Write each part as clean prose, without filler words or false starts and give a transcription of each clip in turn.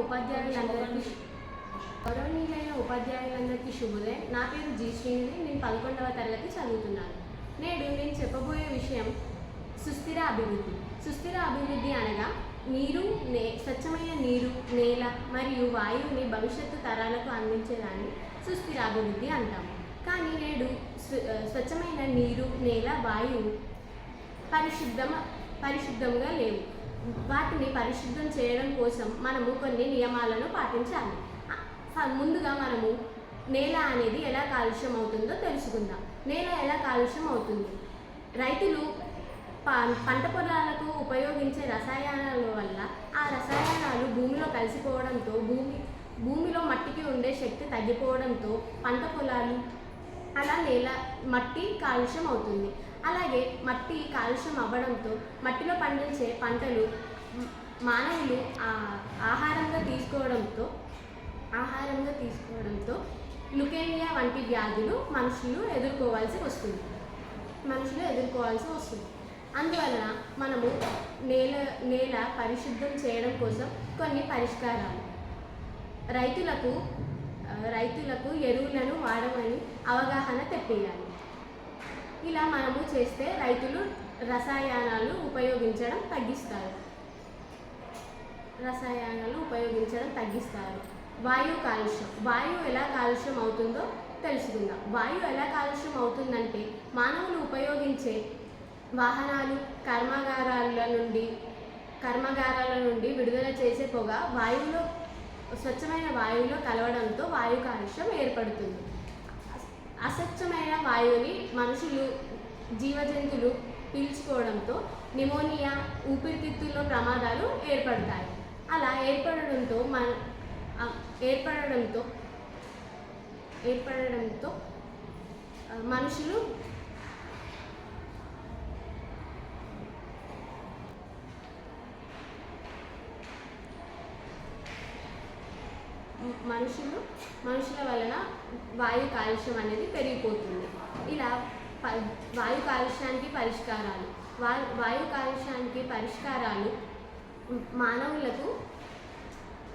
ఉపాధ్యాయులందరికీ శుభోదయం. నా పేరు జి శ్రీనిధి. నేను 11వ తరగతి చదువుతున్నాను. నేడు నేను చెప్పబోయే విషయం సుస్థిర అభివృద్ధి. సుస్థిర అభివృద్ధి అనగా స్వచ్ఛమైన నీరు, నేల మరియు వాయువుని భవిష్యత్తు తరాలకు అందించేదాన్ని సుస్థిర అభివృద్ధి అంటాము. కానీ నేడు స్వచ్ఛమైన నీరు, నేల, వాయువు పరిశుద్ధంగా లేవు. వాటిని పరిశుద్ధం చేయడం కోసం మనము కొన్ని నియమాలను పాటించాలి. ముందుగా మనము నేల అనేది ఎలా కాలుష్యం అవుతుందో తెలుసుకుందాం. నేల ఎలా కాలుష్యం అవుతుంది? రైతులు పంట పొలాలకు ఉపయోగించే రసాయనాల వల్ల ఆ రసాయనాలు భూమిలో కలిసిపోవడంతో భూమిలో మట్టికి ఉండే శక్తి తగ్గిపోవడంతో పంట పొలాలు మట్టి కాలుష్యం అవుతుంది. అలాగే మట్టి కాలుష్యం అవ్వడంతో మట్టిలో పండించే పంటలు మానవులు ఆహారంగా తీసుకోవడంతో లుకేమియా వంటి వ్యాధులు మనుషులు ఎదుర్కోవాల్సి వస్తుంది. అందువలన మనము నేల పరిశుద్ధం చేయడం కోసం కొన్ని పరిష్కారాలు: రైతులకు ఎరువులను వాడమని అవగాహన తెప్పియాలి. ఇలా మనము చేస్తే రైతులు రసాయనాలు ఉపయోగించడం తగ్గిస్తారు. వాయువు ఎలా కాలుష్యం అవుతుందో తెలుసుకుందాం. వాయువు ఎలా కాలుష్యం అవుతుందంటే, మానవులు ఉపయోగించే వాహనాలు, కర్మాగారాల నుండి విడుదల చేసే పొగ స్వచ్ఛమైన వాయువులో కలవడంతో వాయు కాలుష్యం ఏర్పడుతుంది. అస్వచ్ఛమైన వాయువుని మనుషులు, జీవజంతువులు పీల్చుకోవడంతో నిమోనియా, ఊపిరితిత్తుల్లో ప్రమాదాలు ఏర్పడతాయి. అలా ఏర్పడడంతో మనుషులు మనుషుల వలన వాయు కాలుష్యం అనేది పెరిగిపోతుంది. ఇలా వాయు కాలుష్యానికి పరిష్కారాలు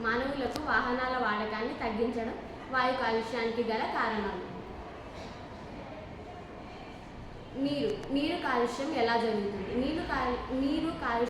మానవులకు వాహనాల వాడకాన్ని తగ్గించడం వాయు కాలుష్యానికి గల కారణాలు. నీరు కాలుష్యం ఎలా జరుగుతుంది? నీరు కాలుష్యం